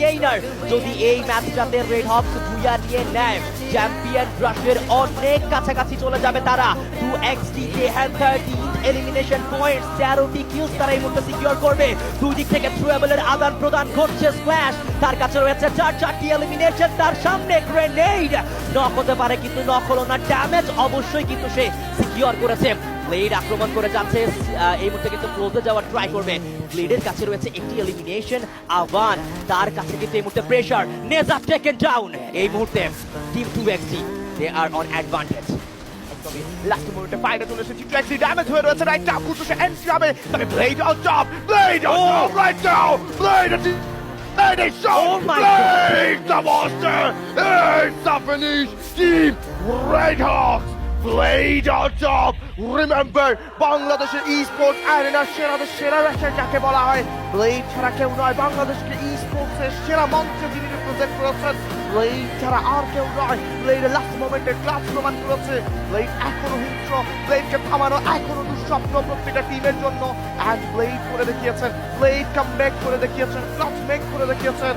Gainer. যদি এই ম্যাচটাতে red Hawks Bhuiyan নিয়ে নেয়, চ্যাম্পিয়ন রাশের অনেক কাছাকাছি চলে যাবে তারা। 2xT কে হ্যান্ড 13 এলিমিনেশন পয়েন্টস, 13টি কিলস তারা এই মুহূর্তে সিকিউর করবে। দুই দিক থেকে থ্রুয়েবলের আদান প্রদান ঘটছে। স্প্ল্যাশ, তার কাছে রয়েছে 4টি এলিমিনেশন, তার সামনে গ্রেনেড। নক হতে পারে কিন্তু নক হলো না, ড্যামেজ অবশ্যই কিন্তু সে সিকিউর করেছে। ব্লেড আক্রমণ করে যাচ্ছে, এই মুহূর্তে কিন্তু ক্লোজে যাওয়ার ট্রাই করবে। ব্লেডের কাছে রয়েছে একটি এলিমিনেশন, আভান তার কাছে কিন্তু এই মুহূর্তে প্রেসার। নেজা taken down. এই মুহূর্তে team 2xT they are on advantage. Last মুহূর্তে ফাইটে চলে এসেছে, 2xT ড্যামেজ হয়ে রয়েছে। রাইট নাও কুতুসে এন্ট্রি হবে, তবে blade on top, blade on top right now, blade and a shot! Oh my Blade the monster! It's the finish! Team Red Hawks! Blade on top! Remember, বাংলাদেশের e-sports অ্যারেনার সেরা racer যাকে বলা হয়, blade ছাড়া কেউ নয়। বাংলাদেশকে e-sports এর সেরা মঞ্চে যিনি রিপ্রেজেন্ট করেছেন, ব্লেড ছাড়া আর কেউ নয়। ব্লেডের লাস্ট মোমেন্টে ক্লাস প্রমাণ করেছে, ব্লেড এখনো হিংস্র, ব্লেডকে থামানো এখনো দুঃস্বপ্ন প্রত্যেকটা টিমের জন্য। অ্যান্ড ব্লেড করে দেখিয়েছেন, ব্লেড কামব্যাক করে দেখিয়েছেন, ক্লাস মেক করে দেখিয়েছেন।